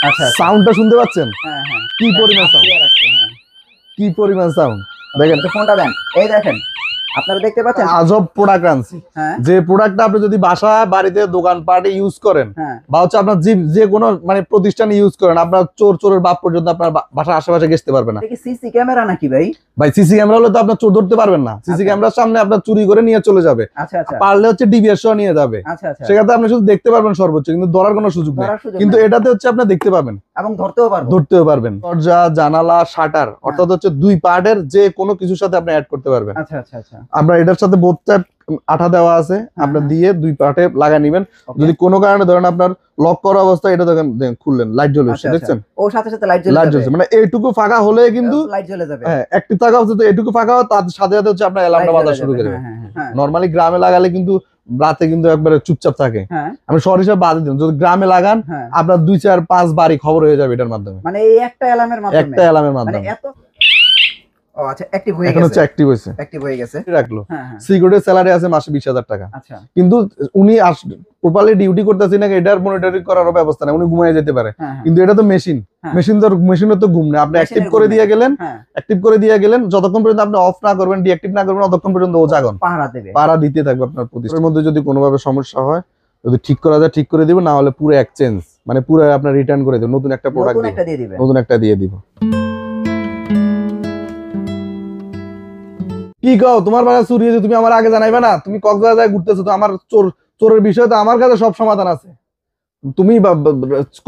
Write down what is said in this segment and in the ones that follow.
আচ্ছা সাউন্ডটা শুনতে পাচ্ছেন? হ্যাঁ হ্যাঁ কি পরিমাণ সাউন্ড, কি পরিমাণ সাউন্ড দেখেন। ফোনটা দেন, এই দেখেন আপনারা দেখতে পাচ্ছেন আজব প্রোডাক্ট আনছি। হ্যাঁ যে প্রোডাক্টটা আপনি যদি বাসা বাড়িতে দোকানপাটে ইউজ করেন হ্যাঁ বা হচ্ছে আপনার যে কোনো মানে প্রতিষ্ঠানে ইউজ করেন, আপনার চোরের বাপ পর্যন্ত আপনার বাসার আশেপাশে ঘেসতে পারবে না। এটা কি সিসি ক্যামেরা নাকি ভাই? ভাই সিসি ক্যামেরা হলে তো আপনার চোর ধরতে পারবেন না। সিসি আচ্ছা। ক্যামেরার সামনে আপনার চুরি করে নিয়ে চলে যাবে, আচ্ছা আচ্ছা পারলে হচ্ছে ডিবিএস সহ নিয়ে যাবে। আচ্ছা আচ্ছা সেক্ষেত্রে আপনি শুধু দেখতে পারবেন সর্বোচ্চ, কিন্তু ধরার কোনো সুযোগ নেই। ধরার সুযোগ কিন্তু নাই। এটাতে হচ্ছে আপনি দেখতে পাবেন এবং ধরতেও পারবো। ধরতেও পারবেন। দরজা জানালা শাটার অর্থাৎ হচ্ছে দুই পার্টের যে কোনো কিছুর সাথে আপনি অ্যাড করতে পারবেন। আচ্ছা আচ্ছা আচ্ছা আমরা এটার সাথে বোথ সাইড আঠা দেওয়া আছে, আপনার দিয়ে দুই পার্টে লাগা নিবেন। যদি কোনো কারণে ধরেন আপনার লক করা অবস্থা, এটা দেখেন খুললেন লাইট জ্বলে উঠছে, দেখছেন? ও সাথে সাথে লাইট লাইট জ্বলে জ্বলছে, মানে এইটুকু ফাঁকা হলে কিন্তু লাইট জ্বলে যাবে। হ্যাঁ অ্যাক্টিভ থাকা উচিত। এইটুকু ফাঁকা হয় তার সাথে সাথে হচ্ছে আপনার অ্যালার্মটা বাজা শুরু করে দেবে। নরমালি গ্রামে লাগালে কিন্তু রাতে কিন্তু একবারে চুপচাপ থাকে। আমি শহর হিসাবে বাদ দিন, যদি গ্রামে লাগান আপনার 2 4 5 বাড়ি খবর হয়ে যাবে এটার মাধ্যমে। মানে এই একটা অ্যালার্মের মাধ্যমে, একটা অ্যালার্মের মানে মাধ্যমে এত ও আচ্ছা অ্যাক্টিভ হয়ে এখন গেছে। হচ্ছে অ্যাক্টিভ হয়েছে, অ্যাক্টিভ হয়ে গেছে। রাখলো। হ্যাঁ হ্যাঁ সিকিউরিটি স্যালারি আছে মাসে 20,000 টাকা। আচ্ছা কিন্তু উনি প্রপারলি ডিউটি করতেছে নাকি এটার মনিটরিং করার ব্যবস্থা নেই, উনি ঘুমিয়ে যেতে পারে। হ্যাঁ কিন্তু এটা তো মেশিন, মেশিনের তো ঘুম নেই। আপনি অ্যাক্টিভ করে দিয়ে গেলেন, অ্যাক্টিভ করে দিয়ে গেলেন, যতক্ষণ পর্যন্ত আপনি অফ না করবেন, ডিঅ্যাক্টিভ না করবেন, ততক্ষণ পর্যন্ত ও জাগন পাহারা দেবে, পাহারা দিতে থাকবে আপনার প্রতিষ্ঠানের মধ্যে। যদি কোনোভাবে সমস্যা হয়, যদি ঠিক করা যায় ঠিক করে দিব, না হলে পুরো এক্সচেঞ্জ মানে পুরো আপনার রিটার্ন করে দেব, নতুন একটা প্রোডাক্ট দিয়ে দিবে, নতুন একটা দিয়ে দিব। কি কও, তোমার বাসা চুরি হয়েছে, তুমি আমার আগে জানাইবে না? তুমি কক্সবাজারে ঘুরতেছো, তো আমার চোরের বিষয়ে তো আমার কাছে সব সমাধান আছে। তুমি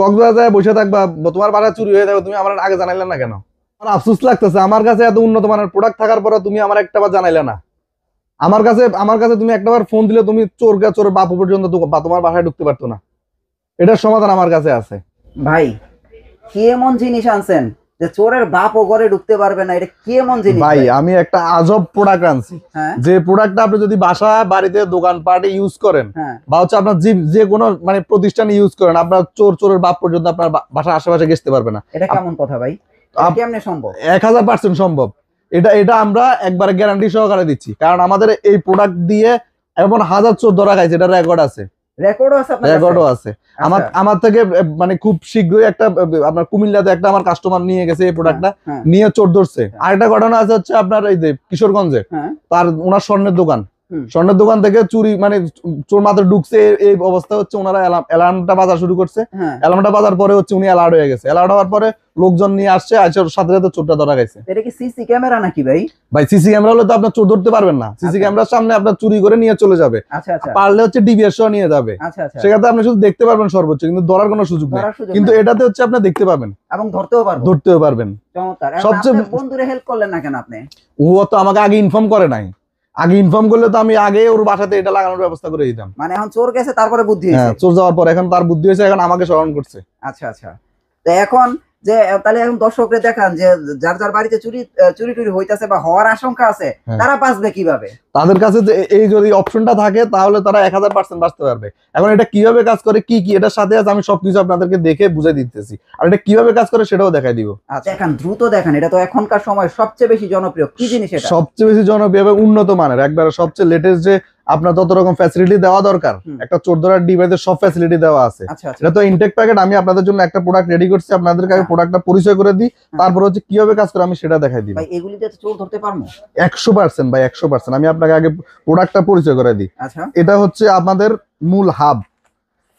কক্সবাজারে বসে থাকবা, তোমার বাসা চুরি হয়ে যাবে, তুমি আমার আগে জানাইলে না কেন? আমার আফসোস লাগতেছে, আমার কাছে এত উন্নত মানের প্রোডাক্ট থাকার পরে তুমি আমার একটাবার জানাইলে না। আমার কাছে তুমি একটাবার ফোন দিলে তুমি চোরের বাপু পর্যন্ত তোমার বাসায় ঢুকতে পারতো না। এটার সমাধান আমার কাছে আছে। ভাই কি এমন জিনিস আনছেন যে চোরের বাপও ঘরে ঢুকতে পারবে না? এটা কি এমন জিনিস ভাই? আমি একটা আজব প্রোডাক্ট আনছি। যে প্রোডাক্টটা আপনি যদি বাসা বাড়িতে দোকানপাটে ইউজ করেন বা হচ্ছে আপনার যে কোনো মানে প্রতিষ্ঠানে ইউজ করেন, আপনার চোরের বাপ পর্যন্ত আপনার বাসার আশেপাশে ঘেসতে পারবে না। এটা কেমন কথা ভাই? কেমনে সম্ভব? 1000% সম্ভব। এটা আমরা একবার গ্যারান্টি সহকারে দিচ্ছি, কারণ আমাদের এই প্রোডাক্ট দিয়ে এমন হাজার চোর ধরা খাইছে, এটা রেকর্ড আছে। রেকর্ডও আছে আমার থেকে। মানে খুব শীঘ্রই একটা আপনার কুমিল্লাতে একটা আমার কাস্টমার নিয়ে গেছে এই প্রোডাক্টটা, নিয়ে চোর ধরছে। আরেকটা ঘটনা আছে হচ্ছে আপনার এই যে কিশোরগঞ্জে, তার ওনার স্বর্ণের দোকান থেকে চুরি মানে চোর মাত্র ঢুকছে, এই অবস্থা হচ্ছে ওনারা অ্যালার্মটা বাজা শুরু করছে। অ্যালার্মটা বাজার পরে হচ্ছে উনি অ্যালার্ট হয়ে গেছে। অ্যালার্ট হওয়ার পরে লোকজন নিয়ে আসছে, সাথে সাথে চোরটা ধরা গেছে। এটা কি সিসি ক্যামেরা নাকি ভাই? ভাই সিসি ক্যামেরা হলে তো আপনার চোর ধরতে পারবেন না। সিসি ক্যামেরার সামনে আপনার চুরি করে নিয়ে চলে যাবে, পারলে হচ্ছে ডিবিএস সহ নিয়ে যাবে। সেক্ষেত্রে আপনি শুধু দেখতে পারবেন সর্বোচ্চ, কিন্তু ধরার কোনো সুযোগ নেই। কিন্তু এটাতে হচ্ছে আপনি দেখতে পাবেন এবং ধরতেও পারবেন। চমৎকার। সবচেয়ে বন্ধুরে হেল্প করলেন না কেন আপনি? ও তো আমাকে আগে ইনফর্ম করে নাই। আগে ইনফর্ম করলে তো আমি আগে ওর বাসাতে এটা লাগানোর ব্যবস্থা করে দিতাম। মানে এখন চোর গেছে তারপরে বুদ্ধি হয়েছে। হ্যাঁ, চোর যাওয়ার পর এখন তার বুদ্ধি হয়েছে, এখন আমাকে স্মরণ করছে। আচ্ছা আচ্ছা। তো এখন যে তাহলে এখন দর্শকদের দেখান যে যার যার বাড়িতে চুরি হইতাছে বা হওয়ার আশঙ্কা আছে, তারা বাঁচবে কিভাবে? তাদের কাছে এই যদি অপশনটা থাকে তাহলে তারা 1000% বাঁচতে পারবে। এখন এটা কিভাবে কাজ করে, কি এটার সাথে আছে, আমি সবকিছু আপনাদেরকে দেখে বুঝে দিতেছি, আর এটা কিভাবে কাজ করে সেটাও দেখাই দিব। আচ্ছা এখন দ্রুত দেখান, এটা তো এখনকার সময় সবচেয়ে বেশি জনপ্রিয়। কি জিনিস এটা? সবচেয়ে বেশি জনপ্রিয় এবং উন্নত মানের, একবার সবচেয়ে লেটেস্ট, যে আপনার যত রকম ফ্যাসিলিটি দেওয়া দরকার একটা চোর ধরার ডিভাইসের সব ফ্যাসিলিটি দেওয়া আছে। এটা তো ইনটেক প্যাকেট। আমি আপনাদের জন্য একটা প্রোডাক্ট রেডি করছি, আপনাদেরকে আগে প্রোডাক্টটা পরিচয় করে দিই, তারপর হচ্ছে কিভাবে কাজ করে আমি সেটা দেখাই দিই। ভাই এগুলি দিয়ে চোর ধরতে পারবো 100% ভাই, 100%। আমি আপনাকে আগে প্রোডাক্টটা পরিচয় করে দিই। আচ্ছা এটা হচ্ছে আমাদের মূল হাব।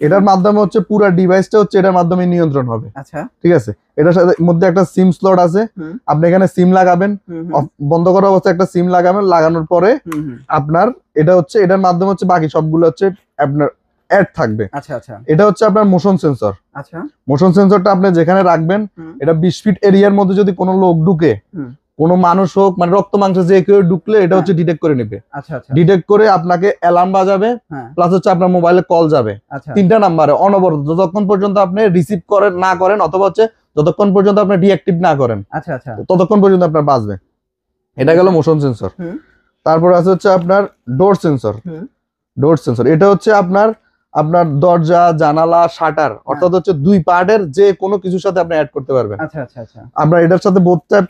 এটার মাধ্যমে হচ্ছে পুরো ডিভাইসটা হচ্ছে এটার মাধ্যমে নিয়ন্ত্রণ হবে। আচ্ছা ঠিক আছে। এটার সাথে মধ্যে একটা সিম স্লট আছে, আপনি এখানে সিম লাগাবেন, বন্ধ করা অবস্থায় একটা সিম লাগাবেন, লাগানোর পরে আপনার এটা হচ্ছে এটার মাধ্যমে হচ্ছে বাকি সবগুলো হচ্ছে আপনার অ্যাড থাকবে। আচ্ছা আচ্ছা। এটা হচ্ছে আপনার মোশন সেন্সর। আচ্ছা মোশন সেন্সরটা আপনি যেখানে রাখবেন, এটা 20 ফিট এরিয়ার মধ্যে যদি কোনো লোক ঢুকে, কোনো মানুষ হোক মানে রক্ত মাংস যে কেউ ঢুকলে এটা হচ্ছে ডিটেক্ট করে নেবে। আচ্ছা আচ্ছা। ডিটেক্ট করে আপনাকে অ্যালার্ম বাজাবে, প্লাস হচ্ছে আপনার মোবাইলে কল যাবে। 3টা নাম্বারে অনবরত, যতক্ষণ পর্যন্ত আপনি রিসিভ করেন না করেন, অথবা হচ্ছে যতক্ষণ পর্যন্ত আপনি ডিঅ্যাক্টিভ না করেন, আচ্ছা আচ্ছা, ততক্ষণ পর্যন্ত আপনার বাজবে। এটা গেল মোশন সেন্সর। তারপর আছে হচ্ছে আপনার ডোর সেন্সর। এটা হচ্ছে আপনার দরজা জানালা শাটার অর্থাৎ হচ্ছে দুই পার্টের যে কোনো কিছুর সাথে আপনি অ্যাড করতে পারবেন। আচ্ছা আচ্ছা আচ্ছা। আমরা এটার সাথে বোথ সাইড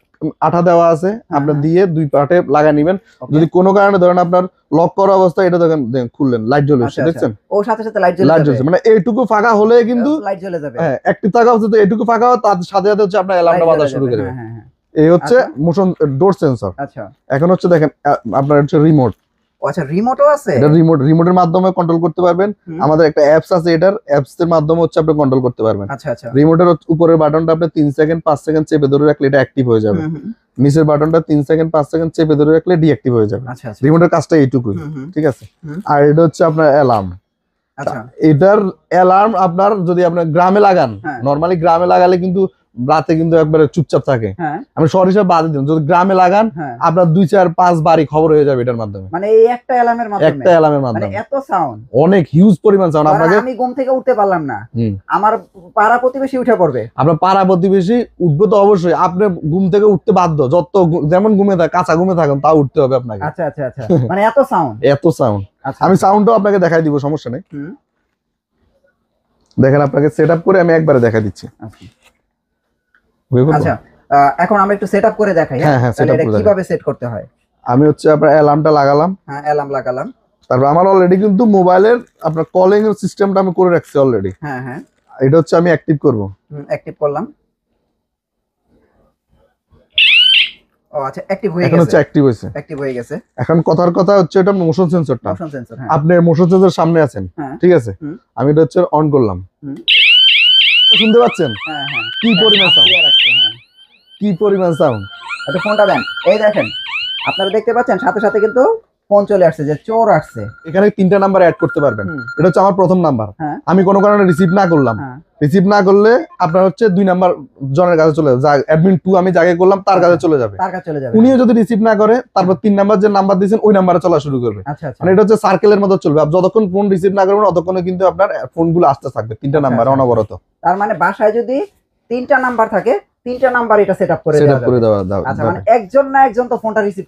আঠা দেওয়া আছে, আপনার দিয়ে 2 পার্টে লাগা নেবেন। যদি কোনো কারণে ধরেন আপনার লক করা অবস্থা, এটা দেখেন খুললেন, লাইট জ্বলে উঠছে, দেখছেন? ও সাথে সাথে লাইট জ্বলছে, মানে এইটুকু ফাঁকা হলে কিন্তু লাইট জ্বলে যাবে। হ্যাঁ, অ্যাক্টিভ থাকা অবস্থাতে এইটুকু ফাঁকা হয়, তার সাথে সাথে হচ্ছে আপনার অ্যালার্মটা বাজা শুরু করে দেবে। এই হচ্ছে মোশন ডোর সেন্সর। আচ্ছা, এখন হচ্ছে দেখেন আপনার হচ্ছে রিমোট। আচ্ছা, রিমোটও আছে। এটা রিমোটের মাধ্যমে কন্ট্রোল করতে পারবেন। আমাদের একটা অ্যাপস আছে, এটার অ্যাপস এর মাধ্যমে হচ্ছে আপনি কন্ট্রোল করতে পারবেন। আচ্ছা আচ্ছা। রিমোটের উপরের বাটনটা আপনি 3 সেকেন্ড 5 সেকেন্ড চেপে ধরে রাখলে এটা অ্যাক্টিভ হয়ে যাবে। নিচের বাটনটা 3 সেকেন্ড 5 সেকেন্ড চেপে ধরে রাখলে ডিঅ্যাক্টিভ হয়ে যাবে। আচ্ছা আচ্ছা। রিমোটের কাজটা এইটুকুই, ঠিক আছে? আর এটা হচ্ছে আপনার অ্যালার্ম। আচ্ছা, এটার অ্যালার্ম আপনার যদি আপনি গ্রামে লাগান, নরমালি গ্রামে লাগালে কিন্তু রাতে কিন্তু একবারে চুপচাপ থাকে। আমি শহর হিসাবে বাদ দিলাম, যদি গ্রামে লাগান আপনার 2 4 5 বাড়ি খবর হয়ে যাবে এটার মাধ্যমে। মানে এই একটা অ্যালার্মের মাধ্যমে, একটা অ্যালার্মের মাধ্যমে মানে এত সাউন্ড, অনেক হিউজ পরিমাণ সাউন্ড। আপনাকে আমি ঘুম থেকে উঠতে পারলাম না, আমার পাড়া প্রতিবেশী উঠে পড়বে। আপনার পাড়া প্রতিবেশী উঠবে তো অবশ্যই, আপনি ঘুম থেকে উঠতে বাধ্য, যত যেমন ঘুমে থাকে, কাঁচা ঘুমে থাকেন, তাও উঠতে হবে আপনাকে। আচ্ছা আচ্ছা আচ্ছা, মানে এত সাউন্ড, এত সাউন্ড। আমি সাউন্ডও আপনাকে দেখাই দিব, সমস্যা নেই। দেখেন, আপনাকে সেটআপ করে আমি একবারে দেখাই দিচ্ছি। আচ্ছা, এখন আমরা একটু সেটআপ করে দেখাই। হ্যাঁ হ্যাঁ, তাহলে এটা কিভাবে সেট করতে হয়। আমি হচ্ছে আপনার অ্যালার্মটা লাগালাম। হ্যাঁ, অ্যালার্ম লাগালাম। তারপর আমার অলরেডি কিন্তু মোবাইলের আপনার কলিং এর সিস্টেমটা আমি করে রাখছি অলরেডি। হ্যাঁ হ্যাঁ, এটা হচ্ছে আমি অ্যাক্টিভ করব। অ্যাক্টিভ করলাম। ও আচ্ছা, অ্যাক্টিভ হয়ে গেছে। এখন হচ্ছে অ্যাক্টিভ হয়েছে, অ্যাক্টিভ হয়ে গেছে। এখন কথার কথা হচ্ছে এটা মোশন সেন্সরটা। মোশন সেন্সর, হ্যাঁ। আপনি মোশন সেন্সর সামনে আছেন, ঠিক আছে? আমি এটা হচ্ছে অন করলাম, শুনতে পাচ্ছেন? হ্যাঁ হ্যাঁ, কি পরিমাণ সাউন্ড, কি পরিমাণ সাউন্ড। এটা ফোনটা দেন, এই দেখেন, আপনারা দেখতে পাচ্ছেন সাথে সাথে কিন্তু ফোন চলে আসছে যে চোর আসছে। এখানে 3টা নাম্বার অ্যাড করতে পারবেন। এটা হচ্ছে আমার প্রথম নাম্বার। আমি কোনো কারণে রিসিভ না করলাম, রিসিভ না করলে আপনার হচ্ছে 2 নাম্বার জনের কাছে চলে যাবে, অ্যাডমিন 2 আমি যাকে করলাম তার কাছে চলে যাবে। তার কাছে চলে যাবে। উনিও যদি রিসিভ না করে, তারপর 3 নাম্বার যে নাম্বার দিয়েছেন ওই নাম্বারে চলা শুরু করবে। আচ্ছা আচ্ছা, মানে এটা হচ্ছে সার্কেলের মতো চলবে। আপনি যতক্ষণ ফোন রিসিভ না করবেন ততক্ষণে কিন্তু আপনার ফোনগুলো আসতে থাকবে 3টা নাম্বারে অনবরত। তার মানে বাসায় যদি 3টা নাম্বার থাকে, 3টা নাম্বার এটা সেটআপ করে দেওয়া যাবে। আচ্ছা, মানে একজন না একজন তো ফোনটা রিসিভ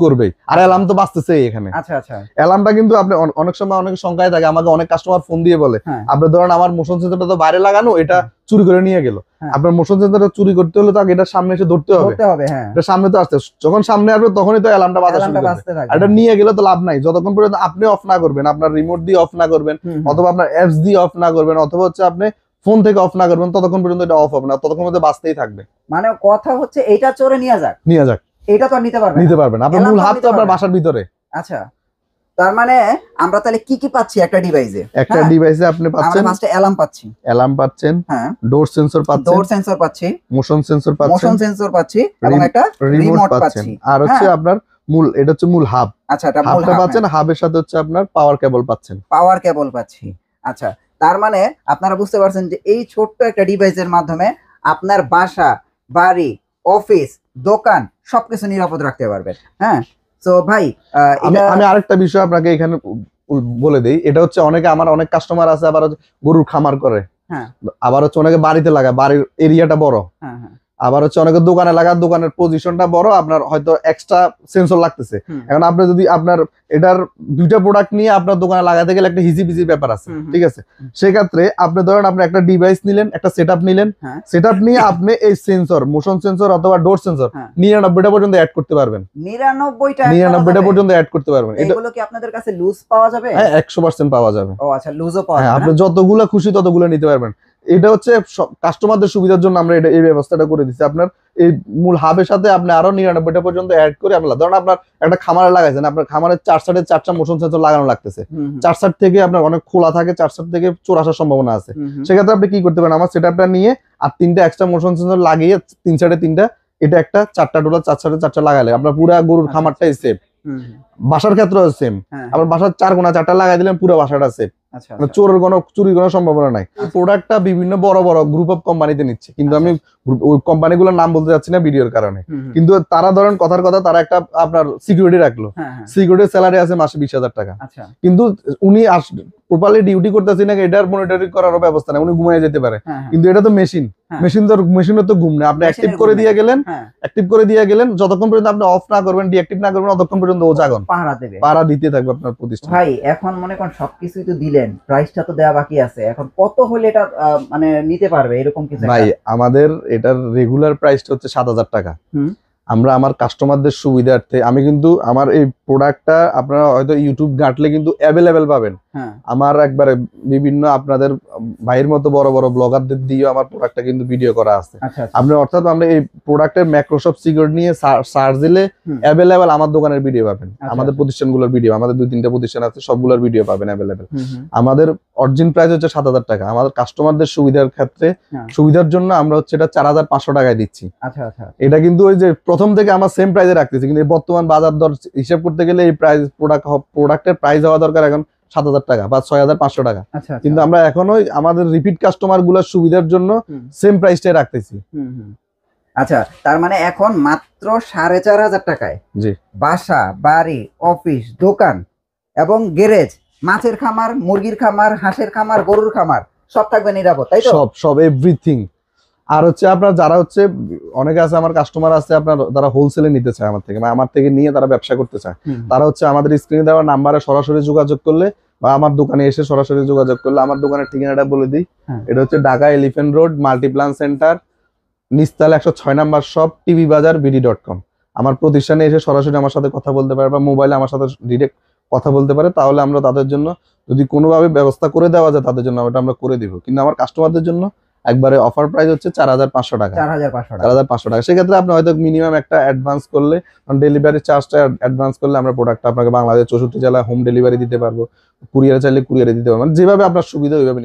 করবে। আর অ্যালার্ম তো বাজতেছে এখানে। আচ্ছা আচ্ছা, অ্যালার্মটা কিন্তু আপনি অনেক সময় অনেক সংখ্যায় থাকে, আমাকে অনেক কাস্টমার ফোন দিয়ে বলে, আপনি ধরেন আমার মোশন সেন্সরটা তো বাইরে লাগানো, এটা চুরি করে নিয়ে গেল। আপনার মোশন সেন্সরটা চুরি করতে হলে তাকে এটা সামনে এসে ধরতে হবে। হ্যাঁ, এটা সামনে তো আসতে, যখন সামনে আসবে তখনই তো অ্যালার্মটা বাজা শুরু করবে। এটা নিয়ে গেলে তো লাভ নাই, যতক্ষণ পর্যন্ত আপনি অফ না করবেন, আপনার রিমোট দিয়ে অফ না করবেন, অথবা আপনার অ্যাপস দিয়ে অফ না করবেন, অথবা হচ্ছে আপনি ফোন থেকে অফ না করবেন, ততক্ষণ পর্যন্ত এটা অফ হবে না, ততক্ষণ পর্যন্ত বাজতেই থাকবে। মানে কথা হচ্ছে এইটা চোরে নিয়ে যাক, এটা তো নিতে পারবেন না, আপনার মূল হাত তো আপনার বাসার ভিতরে। আচ্ছা, তার মানে আমরা তাহলে কি কি পাচ্ছি একটা ডিভাইসে? একটা ডিভাইসে আপনি পাচ্ছেন, আমরা ফার্স্টে অ্যালার্ম পাচ্ছি, হ্যাঁ, ডোর সেন্সর পাচ্ছি, মোশন সেন্সর পাচ্ছি, এবং একটা রিমোট পাচ্ছি। আর হচ্ছে আপনার মূল, এটা হচ্ছে মূল হাব। আচ্ছা, এটা মূল হাব পাচ্ছেন, হাবের সাথে হচ্ছে আপনার পাওয়ার কেবল পাচ্ছি। আচ্ছা, তার মানে আপনারা বুঝতে পারছেন যে এই ছোট্ট একটা ডিভাইসের মাধ্যমে আপনার বাসা, বাড়ি, অফিস, দোকান সবকিছু নিরাপদ রাখতে পারবেন। হ্যাঁ, তো ভাই আমি আরেকটা বিষয় আপনাকে এখানে বলে দেই। এটা হচ্ছে আমার অনেক কাস্টমার আছে আবার গরুর খামার করে, আবার হচ্ছে অনেকে বাড়িতে লাগায়, বাড়ির এরিয়াটা বড়, আবার হচ্ছে অনেকে দোকানে লাগান, দোকানের পজিশনটা বড়, আপনার হয়তো এক্সট্রা সেন্সর লাগতেছে। এখন আপনি যদি আপনার এটার 2টা প্রোডাক্ট নিয়ে আপনার দোকানে লাগাতে গেলে একটা হিজিবিজি ব্যাপার আছে, ঠিক আছে? সেক্ষেত্রে আপনি ধরেন আপনি একটা ডিভাইস নিলেন, একটা সেটআপ নিলেন, সেটআপ নিয়ে আপনি এই সেন্সর, মোশন সেন্সর অথবা ডোর সেন্সর 99টা পর্যন্ত অ্যাড করতে পারবেন। 99টা পর্যন্ত অ্যাড করতে পারবেন। এগুলো কি আপনাদের কাছে লুজ পাওয়া যাবে? হ্যাঁ, 100% পাওয়া যাবে। ও আচ্ছা, লুজও পাওয়া যাবে। আপনি যতগুলো খুশি ততগুলো নিতে পারবেন। এটা হচ্ছে কাস্টমারদের সুবিধার জন্য আমরা এই ব্যবস্থাটা করে দিচ্ছি। আপনার এই মূল হাবের সাথে আপনি আরো 99টা পর্যন্ত অ্যাড করে আমরা, ধরুন আপনার একটা খামারে লাগাইছেন, আপনার খামারের 4 সাইডে 4টা মোশন সেন্সর লাগানো লাগতেছে, 4 সাইড থেকে আপনার অনেক খোলা থাকে, 4 সাইড থেকে চোর আসার সম্ভাবনা আছে। সেক্ষেত্রে আপনি কি করতে পারেন, আমার সেটআপটা নিয়ে আর 3টা এক্সট্রা মোশন সেন্সর লাগিয়ে 3 সাইডে 3টা, এটা একটা 4টা টোটাল 4 সাইডে 4টা লাগালে আপনার পুরো গরুর খামারটাই সেফ। বাসার ক্ষেত্রেও সেম, আবার বাসার 4 কোণা 4টা লাগাই দিলেন, পুরো বাসাটা সেফ। চোরের চুরির কোনো সম্ভাবনা নাই। প্রোডাক্টটা বিভিন্ন বড় বড় গ্রুপ অফ কোম্পানিতে নিচ্ছে, কিন্তু আমি ওই কোম্পানিগুলোর নাম বলতে যাচ্ছি না ভিডিওর কারণে। কিন্তু তারা ধরেন কথার কথা, তারা একটা আপনার সিকিউরিটি রাখলো, সিকিউরিটি স্যালারি আছে মাসে 20,000 টাকা, কিন্তু উনি প্রপারলি ডিউটি করতেছি না, এটার মনিটরিং করার ব্যবস্থা নেই, উনি ঘুমিয়ে যেতে পারে। কিন্তু এটা তো মেশিনের তো ঘুম না, আপনি অ্যাক্টিভ করে দিয়ে গেলেন, যতক্ষণ পর্যন্ত আপনি অফ না করবেন, ডিঅ্যাক্টিভ না করবেন, ততক্ষণ পর্যন্ত ও জাগন পাহারা দিতে থাকবে আপনার প্রতিষ্ঠান। ভাই এখন মনে করেন সবকিছুই তো দিলেন, প্রাইসটা তো দেওয়া বাকি আছে, এখন কত হলে এটা মানে নিতে পারবে এরকম কিছু? ভাই আমাদের এটার রেগুলার প্রাইসটা হচ্ছে 7,000 টাকা। আমরা আমার কাস্টমারদের সুবিধার্থে আমি কিন্তু আমার এই প্রোডাক্টটা আপনারা হয়তো ইউটিউব ঘাঁটলে কিন্তু অ্যাভেলেবেল পাবেন। হ্যাঁ আমার একবারে বিভিন্ন আপনাদের ভাইয়ের মতো বড় বড় ব্লগারদের দিয়েও আমার প্রোডাক্টটা কিন্তু ভিডিও করা আছে। আচ্ছা আচ্ছা। আপনি অর্থাৎ আমরা এই প্রোডাক্টের মাইক্রোসফট সিকিউর নিয়ে সার্চ দিলে হুম। অ্যাভেলেবেল আমার দোকানের ভিডিও পাবেন, আচ্ছা, আমাদের আচ্ছা। প্রতিষ্ঠানগুলোর ভিডিও, আমাদের 2-3টা প্রতিষ্ঠান আছে সবগুলোর ভিডিও পাবেন অ্যাভেলেবেল। হুম, হুম। আমাদের অরিজিন প্রাইস হচ্ছে 7,000 টাকা, আমাদের কাস্টমারদের সুবিধার ক্ষেত্রে হ্যাঁ। সুবিধার জন্য আমরা হচ্ছে এটা 4,500 টাকায় দিচ্ছি। আচ্ছা আচ্ছা। এটা কিন্তু ওই যে প্রথম থেকে আমার সেম প্রাইসে রাখতেছি, কিন্তু এই বর্তমান বাজার দর হিসাব করতে গেলে এই প্রাইস প্রোডাক্টের প্রাইস হওয়া দরকার এখন 7,000 টাকা বা 6,500 টাকা। আচ্ছা কিন্তু আমরা এখনো আমাদের রিপিট কাস্টমার গুলোর সুবিধার জন্য হুম। সেম প্রাইসটাই রাখতেছি। হুম হুম। আচ্ছা, তার মানে এখন মাত্র 4,500 টাকায় জি। বাসা, বাড়ি, অফিস, দোকান এবং গ্যারেজ, মাছের খামার, মুরগির খামার, হাঁসের খামার, গরুর খামার সব থাকবে নিরাপদ, তাই তো? সব এভরিথিং। আর হচ্ছে আপনার যারা হচ্ছে অনেকে আছে আমার কাস্টমার আছে আপনার যারা হোলসেলে নিতে চায় আমার থেকে, আমার থেকে নিয়ে তারা ব্যবসা করতে চায়, তারা হচ্ছে আমাদের স্ক্রিনে দেওয়া নাম্বারে সরাসরি যোগাযোগ করলে বা আমার দোকানে এসে সরাসরি যোগাযোগ করলে, আমার দোকানের ঠিকানাটা বলে দিই। এটা হচ্ছে Dhaka Elephant Road Multiplan Center, নিচতলা 106 নাম্বার শপ, টিভি বাজার BD.com। আমার প্রতিষ্ঠানে এসে সরাসরি আমার সাথে কথা বলতে পারে বা মোবাইলে আমার সাথে ডিরেক্ট কথা বলতে পারে, তাহলে আমরা তাদের জন্য যদি কোনোভাবে ব্যবস্থা করে দেওয়া যায় তাদের জন্য ওটা আমরা করে দিব। কিন্তু আমার কাস্টমারদের জন্য একবারে অফার প্রাইস হচ্ছে 4,500 টাকা। 4,500 টাকা। সেক্ষেত্রে আপনি হয়তো মিনিমাম একটা অ্যাডভান্স করলে, ডেলিভারি চার্জটা অ্যাডভান্স করলে আমরা প্রোডাক্টটা আপনাকে বাংলাদেশ 64 জেলায় হোম ডেলিভারি দিতে পারবো, কুরিয়ারে চাইলে কুরিয়ারে দিতে পারবো, মানে যেভাবে আপনার সুবিধা ওইভাবে